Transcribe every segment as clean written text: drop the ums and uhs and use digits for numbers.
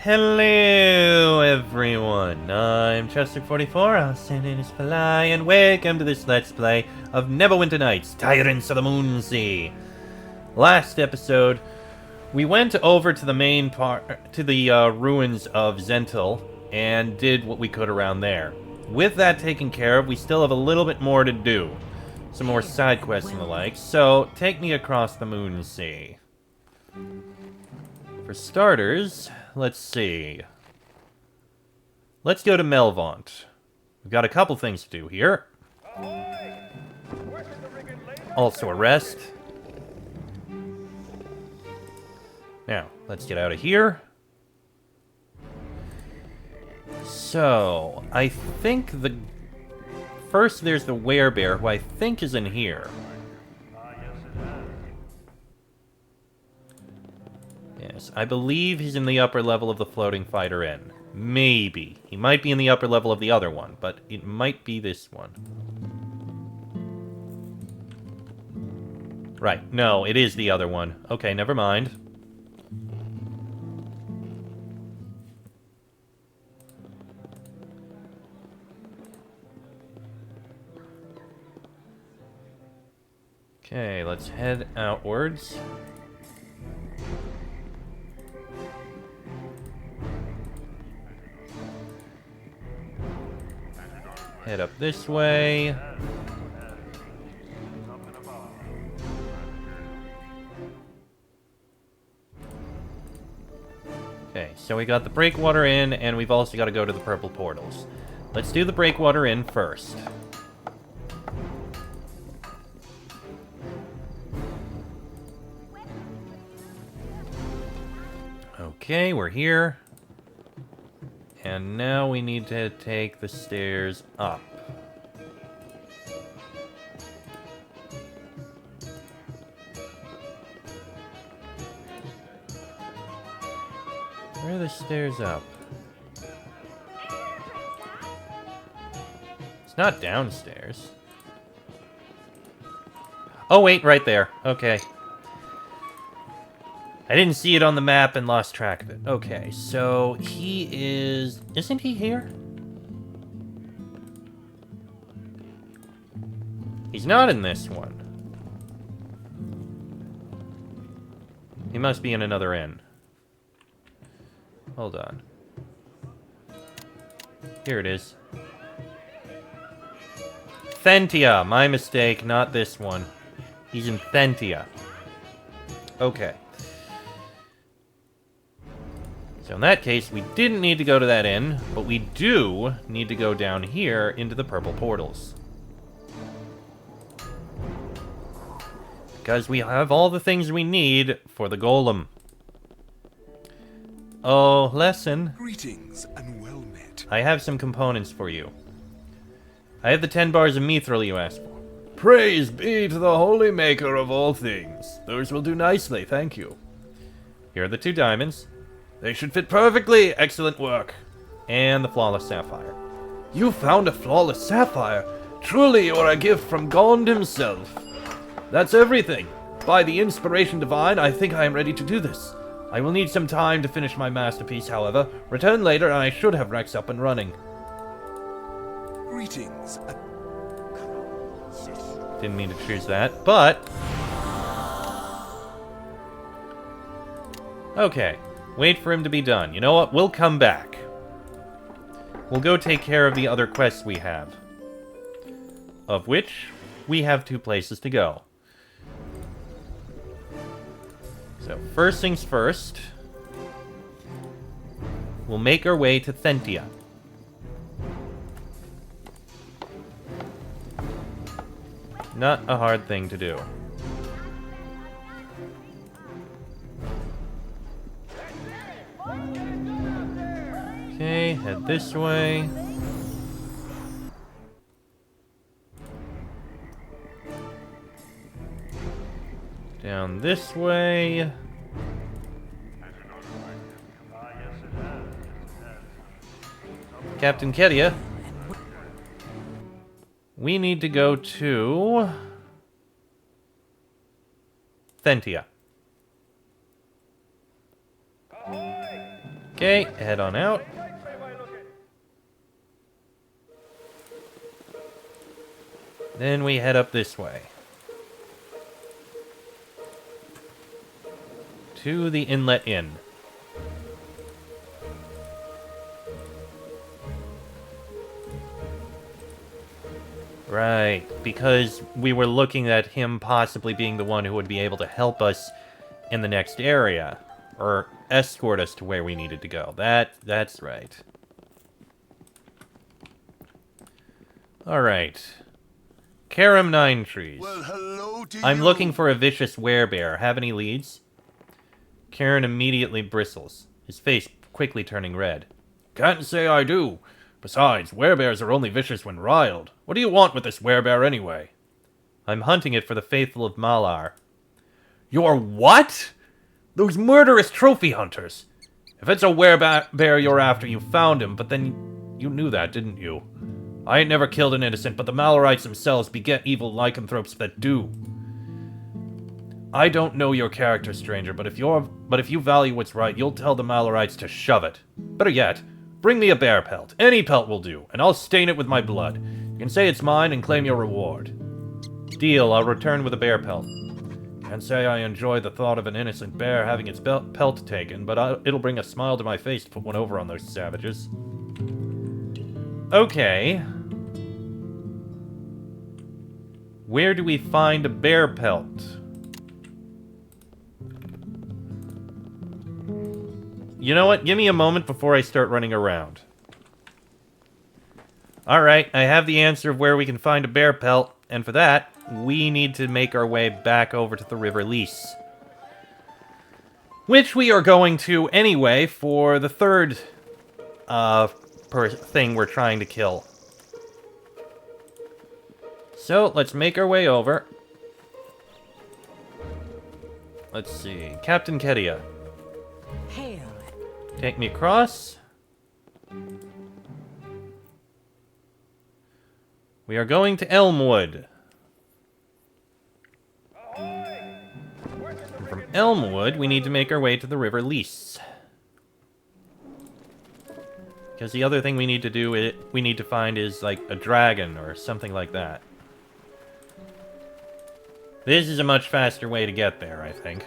Hello everyone, I'm Chester44, also known as Fly, and welcome to this Let's Play of Neverwinter Nights, Tyrants of the Moonsea. Last episode, we went over to the main part, to the ruins of Zentil, and did what we could around there. With that taken care of, we still have a little bit more to do. Some more side quests and the like, so take me across the Moonsea. For starters, let's see. Let's go to Melvaunt. We've got a couple things to do here. Also a rest. Now, let's get out of here. So, I think first there's the werebear, who I think is in here. Yes, I believe he's in the upper level of the floating fighter inn. Maybe. He might be in the upper level of the other one, but it might be this one. Right, no, it is the other one. Okay, never mind. Okay, let's head outwards. Head up this way. Okay, so we got the Breakwater Inn, and we've also got to go to the Purple Portals. Let's do the Breakwater Inn first. Okay, we're here. And now we need to take the stairs up. Where are the stairs up? It's not downstairs. Oh wait, right there. Okay. I didn't see it on the map and lost track of it. Okay, so he is... Isn't he here? He's not in this one. He must be in another inn. Hold on. Here it is. Thentia, my mistake, not this one. He's in Thentia. Okay. So in that case, we didn't need to go to that inn, but we do need to go down here into the Purple Portals. Because we have all the things we need for the golem. Oh, lesson. Greetings and well met. I have some components for you. I have the 10 bars of mithril you asked for. Praise be to the holy maker of all things. Those will do nicely, thank you. Here are the 2 diamonds. They should fit perfectly. Excellent work. And the flawless sapphire. You found a flawless sapphire. Truly you are a gift from Gond himself. That's everything. By the inspiration divine, I think I am ready to do this. I will need some time to finish my masterpiece, however. Return later and I should have Rex up and running. Greetings and... Didn't mean to choose that, but... Okay. Wait for him to be done. You know what? We'll come back. We'll go take care of the other quests we have. Of which, we have 2 places to go. So, first things first. We'll make our way to Thentia. Not a hard thing to do. Okay, head this way. Down this way. Captain Kedia. We need to go to Thentia. Okay, head on out. Then we head up this way. To the Inlet Inn. Right, because we were looking at him possibly being the one who would be able to help us in the next area. Or escort us to where we needed to go. That's right. Alright. Karam Nine Trees. Well, hello to I'm you. looking for a vicious werebear. Have any leads? Karen immediately bristles, his face quickly turning red. Can't say I do. Besides, werebears are only vicious when riled. What do you want with this werebear anyway? I'm hunting it for the faithful of Malar. You're what? Those murderous trophy hunters. If it's a werebear you're after, you found him, but then you knew that, didn't you? I ain't never killed an innocent, but the Malarites themselves beget evil lycanthropes that do. I don't know your character, stranger, but if you value what's right, you'll tell the Malarites to shove it. Better yet, bring me a bear pelt. Any pelt will do, and I'll stain it with my blood. You can say it's mine and claim your reward. Deal, I'll return with a bear pelt. Can't say I enjoy the thought of an innocent bear having its pelt taken, but it'll bring a smile to my face to put one over on those savages. Okay. Where do we find a bear pelt? You know what? Give me a moment before I start running around. Alright, I have the answer of where we can find a bear pelt, and for that, we need to make our way back over to the River Lys. Which we are going to anyway for the third thing we're trying to kill. So, let's make our way over. Let's see. Captain Kedia. Hail. Take me across. We are going to Elmwood. And from Elmwood, we need to make our way to the River Lys. Because the other thing we need to find is like a dragon or something like that. This is a much faster way to get there, I think.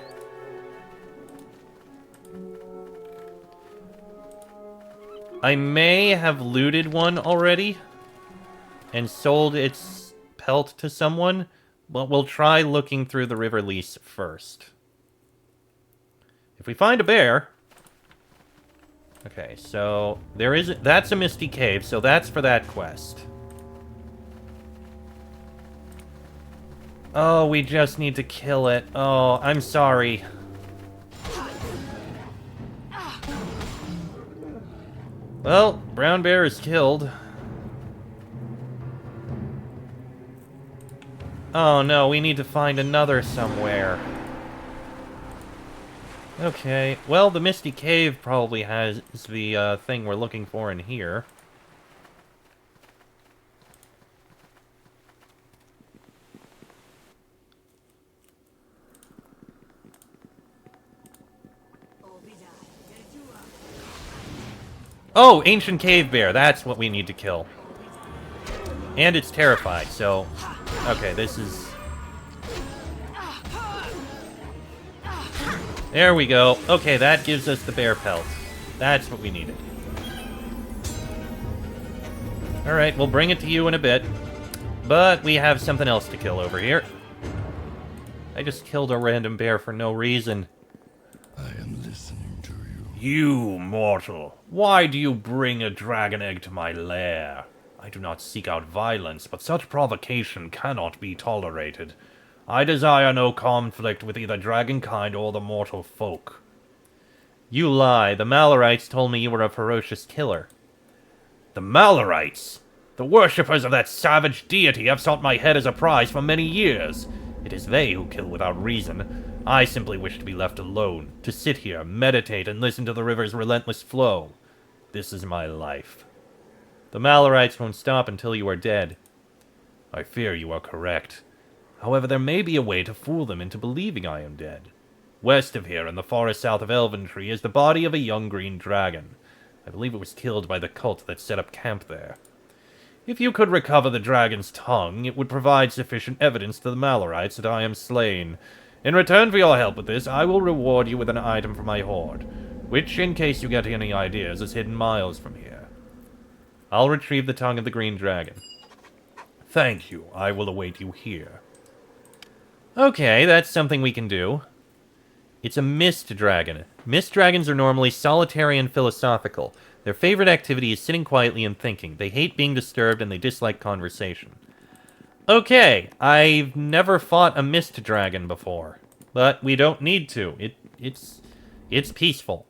I may have looted one already and sold its pelt to someone, but we'll try looking through the River Lys first. If we find a bear... Okay, so that's a Misty Cave, so that's for that quest. Oh, we just need to kill it. Oh, I'm sorry. Well, brown bear is killed. Oh no, we need to find another somewhere. Okay, well, the Misty Cave probably has the thing we're looking for in here. Oh, Ancient Cave Bear, that's what we need to kill. And it's terrified, so... Okay, this is... There we go. Okay, that gives us the bear pelt. That's what we needed. Alright, we'll bring it to you in a bit. But we have something else to kill over here. I just killed a random bear for no reason. I am listening to you. You, mortal, why do you bring a dragon egg to my lair? I do not seek out violence, but such provocation cannot be tolerated. I desire no conflict with either dragonkind or the mortal folk. You lie. The Malarites told me you were a ferocious killer. The Malarites? The worshippers of that savage deity have sought my head as a prize for many years. It is they who kill without reason. I simply wish to be left alone, to sit here, meditate, and listen to the river's relentless flow. This is my life. The Malarites won't stop until you are dead. I fear you are correct. However, there may be a way to fool them into believing I am dead. West of here, in the forest south of Elventree, is the body of a young green dragon. I believe it was killed by the cult that set up camp there. If you could recover the dragon's tongue, it would provide sufficient evidence to the Malorites that I am slain. In return for your help with this, I will reward you with an item from my hoard, which, in case you get any ideas, is hidden miles from here. I'll retrieve the tongue of the green dragon. Thank you. I will await you here. Okay, that's something we can do. It's a mist dragon. Mist dragons are normally solitary and philosophical. Their favorite activity is sitting quietly and thinking. They hate being disturbed and they dislike conversation. Okay, I've never fought a mist dragon before, but we don't need to. It's peaceful.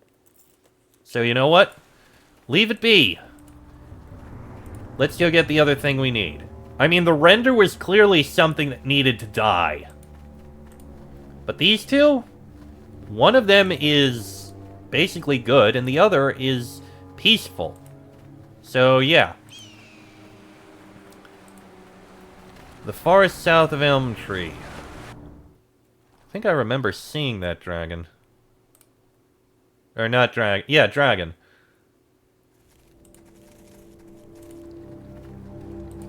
So you know what? Leave it be. Let's go get the other thing we need. I mean, the render was clearly something that needed to die. But these two? One of them is basically good, and the other is peaceful. So, yeah. The forest south of Elm Tree. I think I remember seeing that dragon. Or not dragon. Yeah, dragon.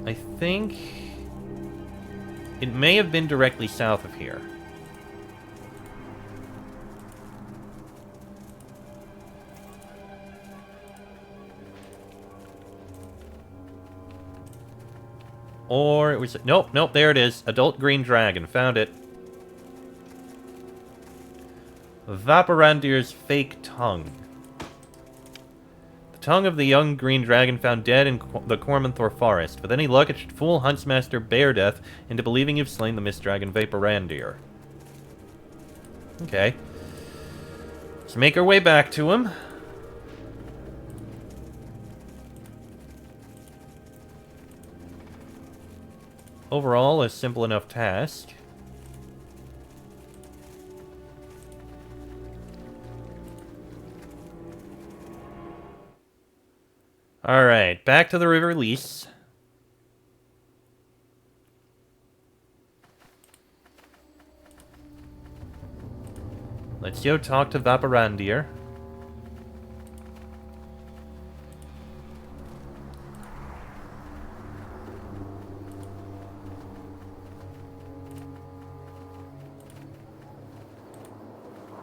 I think it may have been directly south of here. Or it was... Nope, there it is. Adult green dragon. Found it. Vaporandir's fake tongue. The tongue of the young green dragon found dead in the Cormanthor forest. With any luck, it should fool Huntsmaster Beardeath into believing you've slain the mist dragon Vaporandir. Okay. Let's make our way back to him. Overall, a simple enough task. Alright, back to the River Lys. Let's go talk to Vaporandir.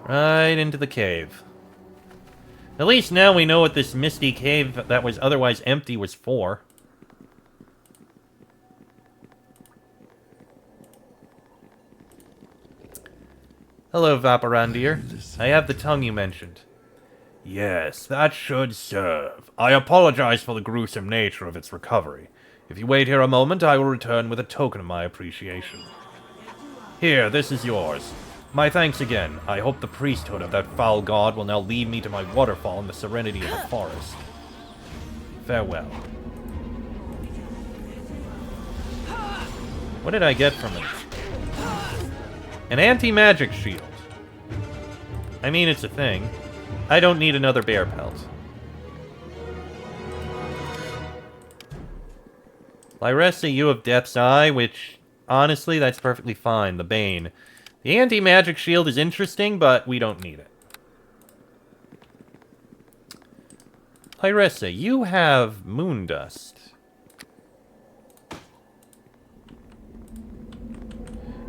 Right into the cave. At least now we know what this misty cave that was otherwise empty was for. Hello, Vaporandir. I have the tongue you mentioned. Yes, that should serve. I apologize for the gruesome nature of its recovery. If you wait here a moment, I will return with a token of my appreciation. Here, this is yours. My thanks again. I hope the priesthood of that foul god will now lead me to my waterfall in the serenity of the forest. Farewell. What did I get from it? An anti-magic shield. I mean, it's a thing. I don't need another bear pelt. Lyressa, you have Death's Eye, which, honestly, that's perfectly fine. The Bane. The anti-magic shield is interesting, but we don't need it. Lyressa, you have Moondust.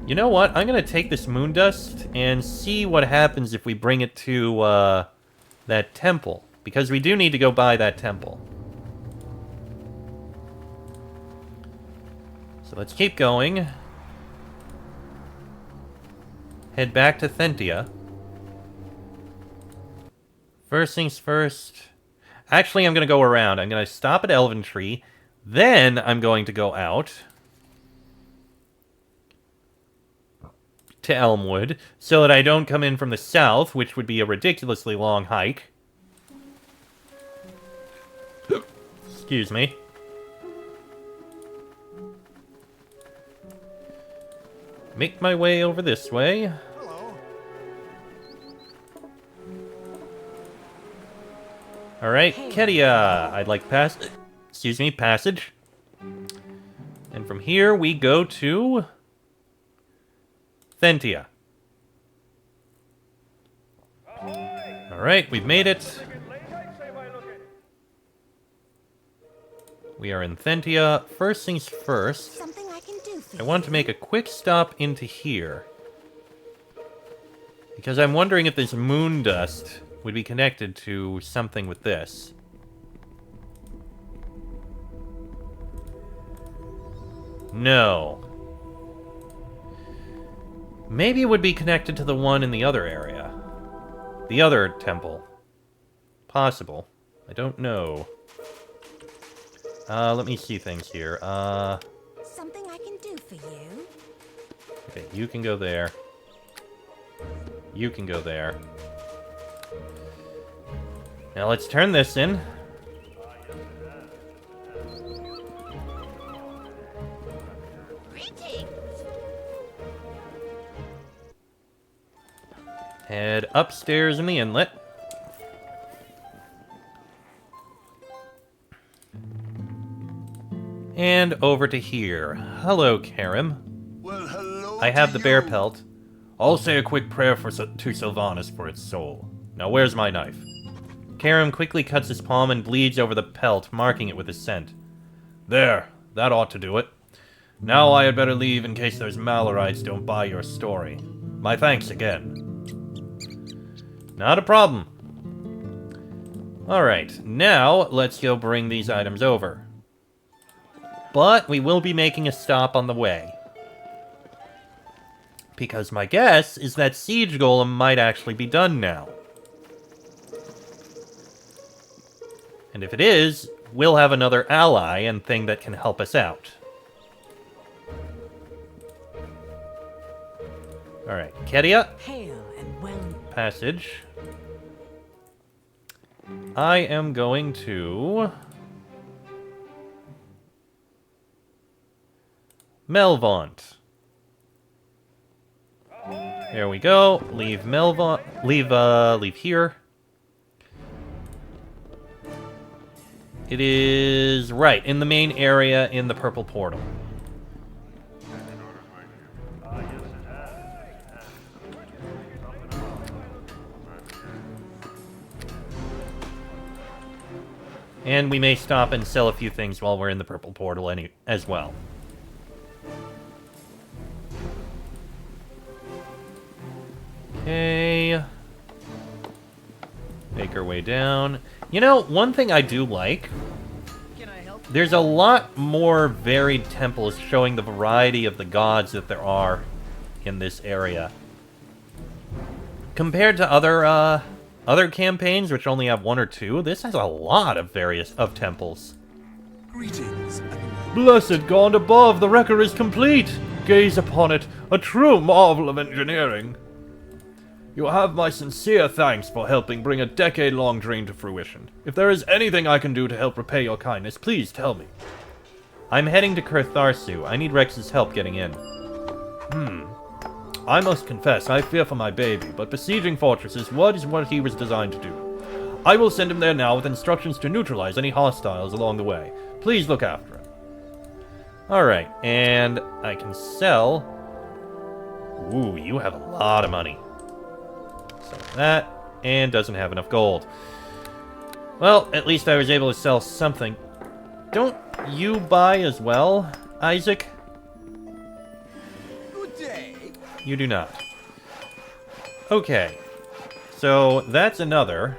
You know what? I'm going to take this Moondust and see what happens if we bring it to that temple. Because we do need to go by that temple. So let's keep going. Head back to Thentia. First things first. Actually, I'm going to go around. I'm going to stop at Elventree. Then I'm going to go out to Elmwood, so that I don't come in from the south, which would be a ridiculously long hike. Excuse me. Make my way over this way. Alright, Kedia. I'd like passage. And from here we go to Thentia. Alright, we've made it. We are in Thentia. First things first, Something I can do for I want to make a quick stop into here. Because I'm wondering if this moon dust would be connected to something with this. No. Maybe it would be connected to the one in the other area. The other temple. Possible. I don't know. Let me see things here. Something I can do for you. Okay, you can go there. You can go there. Now let's turn this in. Head upstairs in the inlet. And over to here. Hello, Karim. Well, hello. I have to the bear you. pelt. I'll say a quick prayer to Sylvanas for its soul. Now where's my knife? Karim quickly cuts his palm and bleeds over the pelt, marking it with his scent. There, that ought to do it. Now I had better leave in case those Malorites don't buy your story. My thanks again. Not a problem. Alright, now let's go bring these items over. But we will be making a stop on the way. Because my guess is that Siege Golem might actually be done now. And if it is, we'll have another ally and thing that can help us out. Alright, Kedia. Hail and well. Passage. I am going to... Melvaunt. There we go. Leave Melvaunt. Leave here. It is right in the main area in the purple portal. And we may stop and sell a few things while we're in the purple portal as well. Okay. Make our way down. You know, one thing I do like, there's a lot more varied temples showing the variety of the gods that there are in this area. Compared to other campaigns, which only have one or two, this has a lot of temples. Greetings. Blessed God above, the wrecker is complete! Gaze upon it, a true marvel of engineering. You have my sincere thanks for helping bring a decade-long dream to fruition. If there is anything I can do to help repay your kindness, please tell me. I'm heading to Kurtharsu. I need Rex's help getting in. I must confess, I fear for my baby, but besieging fortresses is what he was designed to do. I will send him there now with instructions to neutralize any hostiles along the way. Please look after him. Alright, and I can sell... Ooh, you have a lot of money. Sell that, and doesn't have enough gold. Well, at least I was able to sell something. Don't you buy as well, Isaac? Good day. You do not. Okay. So, that's another.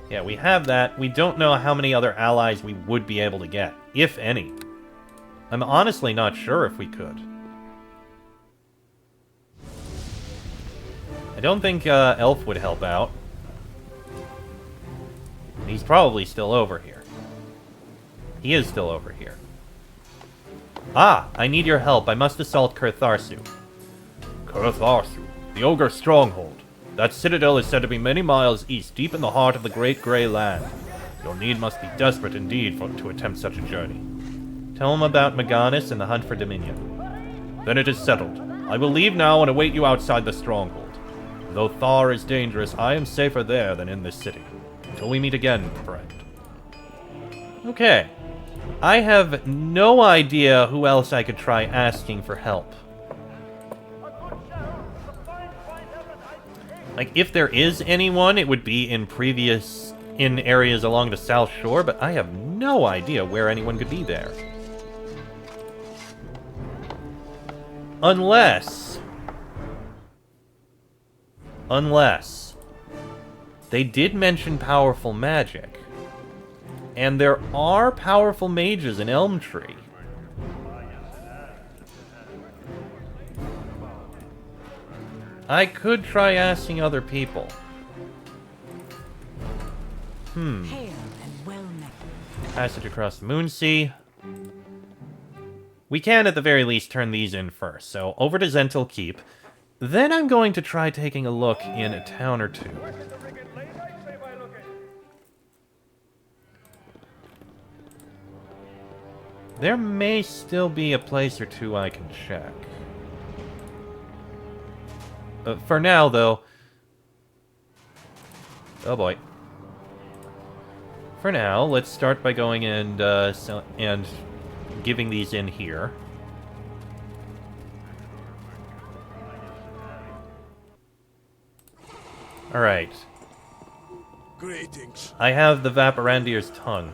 Yeah, we have that. We don't know how many other allies we would be able to get, if any. I'm honestly not sure if we could. I don't think Elf would help out. He's probably still over here. He is still over here. Ah, I need your help. I must assault Kurtharsu. Kurtharsu, the ogre stronghold. That citadel is said to be many miles east, deep in the heart of the Great Grey Land. Your need must be desperate indeed to attempt such a journey. Tell him about Meganis and the hunt for Dominion. Then it is settled. I will leave now and await you outside the stronghold. Though Thar is dangerous, I am safer there than in this city. Until we meet again, friend. Okay. I have no idea who else I could try asking for help. Like, if there is anyone, it would be in areas along the South Shore, but I have no idea where anyone could be there. Unless they did mention powerful magic. And there are powerful mages in Elmtree. I could try asking other people. Hail and well met. Passage across the Moonsea. We can, at the very least, turn these in first. So, over to Zentil Keep. Then I'm going to try taking a look in a town or two. There may still be a place or two I can check. For now, though... Oh boy. For now, let's start by going and giving these in here. Alright. Greetings. I have the Vaporandier's tongue.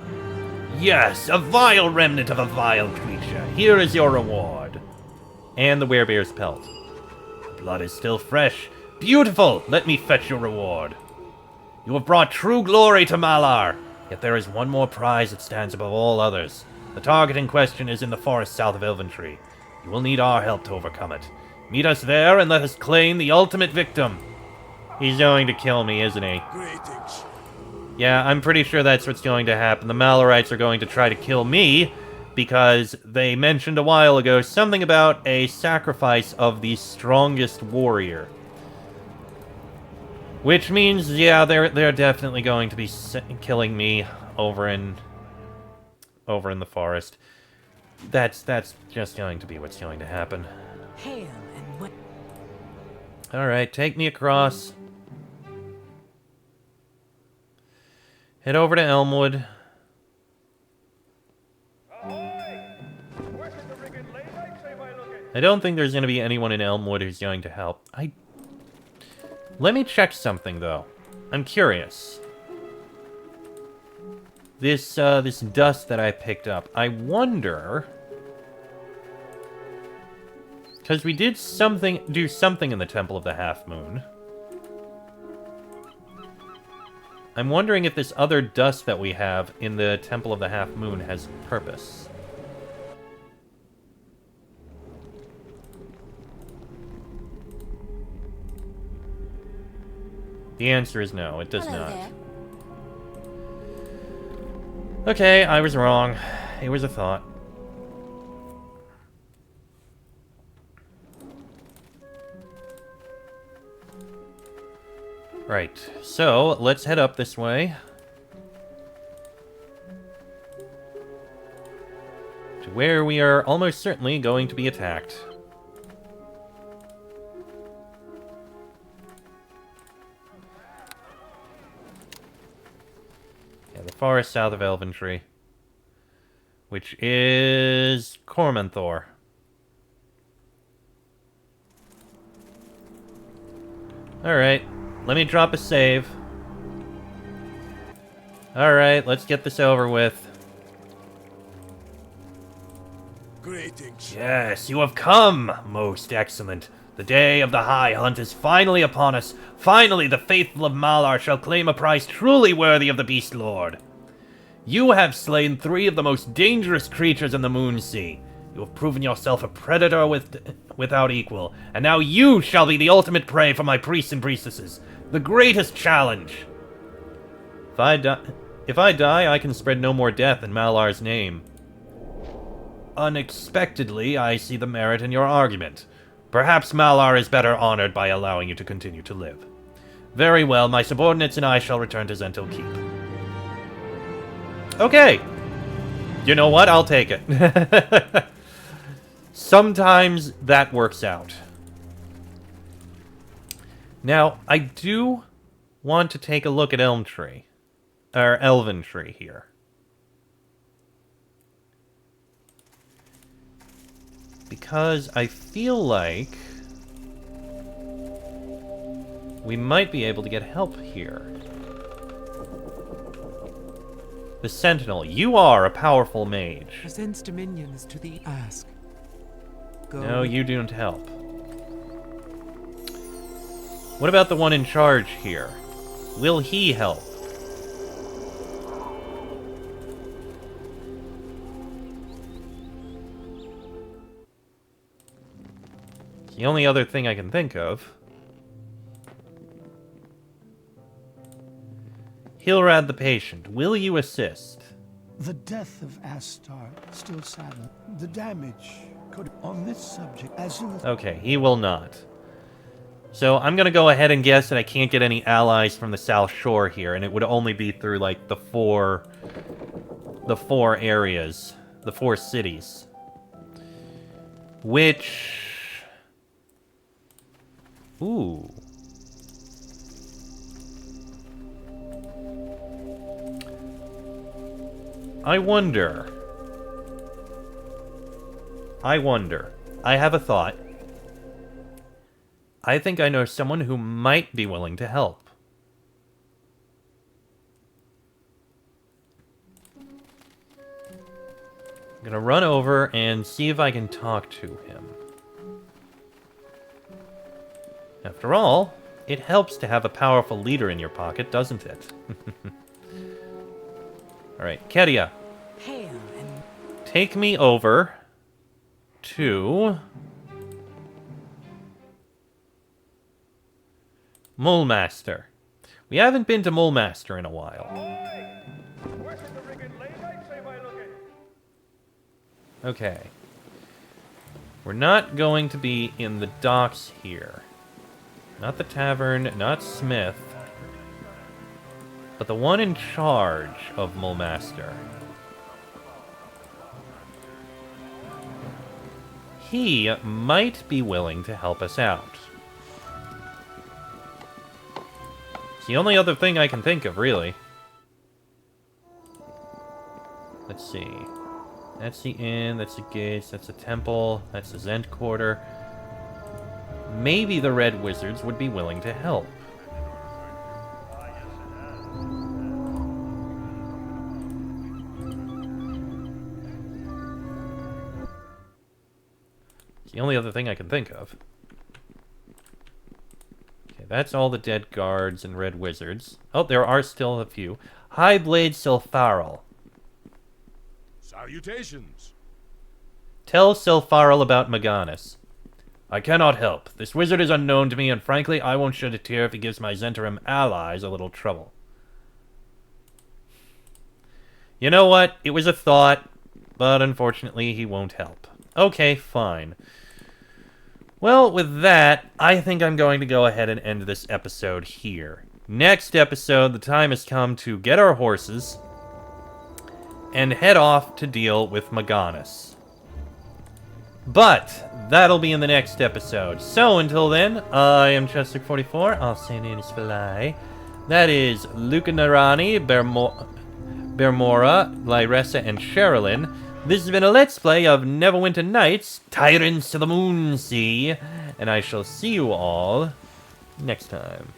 Yes, a vile remnant of a vile creature. Here is your reward. And the werebear's pelt. The blood is still fresh. Beautiful! Let me fetch your reward. You have brought true glory to Malar. Yet there is one more prize that stands above all others. The target in question is in the forest south of Elventree. You will need our help to overcome it. Meet us there and let us claim the ultimate victim. He's going to kill me, isn't he? Greetings. Yeah, I'm pretty sure that's what's going to happen. The Malarites are going to try to kill me because they mentioned a while ago something about a sacrifice of the strongest warrior. Which means, yeah, they're definitely going to be killing me over in the forest. That's just going to be what's going to happen. Hail and what? All right, take me across. Head over to Elmwood. I don't think there's going to be anyone in Elmwood who's going to help. Let me check something, though. I'm curious. This dust that I picked up, I wonder... Because we did do something in the Temple of the Half Moon. I'm wondering if this other dust that we have in the Temple of the Half Moon has purpose. The answer is no, it does Hello not. there. Okay, I was wrong. It was a thought. Right, so let's head up this way. To where we are almost certainly going to be attacked. Yeah, the forest south of Elventree. Which is Cormanthor. Alright. Let me drop a save. Alright, let's get this over with. Greetings. Yes, you have come! Most excellent. The day of the high hunt is finally upon us. Finally, the faithful of Malar shall claim a prize truly worthy of the Beast Lord. You have slain 3 of the most dangerous creatures in the Moonsea. You have proven yourself a predator without equal, and now you shall be the ultimate prey for my priests and priestesses. The greatest challenge! If I die, I can spread no more death in Malar's name. Unexpectedly, I see the merit in your argument. Perhaps Malar is better honored by allowing you to continue to live. Very well, my subordinates and I shall return to Zentil Keep. Okay! You know what? I'll take it. Sometimes that works out. Now, I do want to take a look at Elventree here. Because I feel like we might be able to get help here. The Sentinel, you are a powerful mage. Presents dominions to the ask. Go. No, you don't help. What about the one in charge here? Will he help? It's the only other thing I can think of. Hilrad the patient, will you assist? The death of Astar still saddens. The damage could on this subject as you Okay, he will not. So I'm gonna go ahead and guess that I can't get any allies from the South Shore here, and it would only be through like the four areas, the 4 cities. Which, ooh. I wonder. I have a thought. I think I know someone who might be willing to help. I'm gonna run over and see if I can talk to him. After all, it helps to have a powerful leader in your pocket, doesn't it? Alright, Kedia, Hail and take me over to Mulemaster. We haven't been to Mulemaster in a while. Okay. We're not going to be in the docks here. Not the tavern, not Smith. But the one in charge of Mulemaster. He might be willing to help us out. It's the only other thing I can think of, really. Let's see. That's the inn, that's the gates, that's the temple, that's the Zent Quarter. Maybe the Red Wizards would be willing to help. It's the only other thing I can think of. Okay, that's all the dead guards and Red Wizards. Oh, there are still a few. Highblade Silfaril. Salutations. Tell Silfaril about Maganis. I cannot help. This wizard is unknown to me, and frankly, I won't shed a tear if he gives my Zentarim allies a little trouble. You know what? It was a thought, but unfortunately, he won't help. Okay, fine. Well, with that, I think I'm going to go ahead and end this episode here. Next episode, the time has come to get our horses and head off to deal with Maganis. But that'll be in the next episode. So until then, I am Chester44. I'll say name is Falai. That is Luca Narani, Bermora, Lyressa, and Sherilyn. This has been a Let's Play of Neverwinter Nights, Tyrants of the Moonsea, and I shall see you all next time.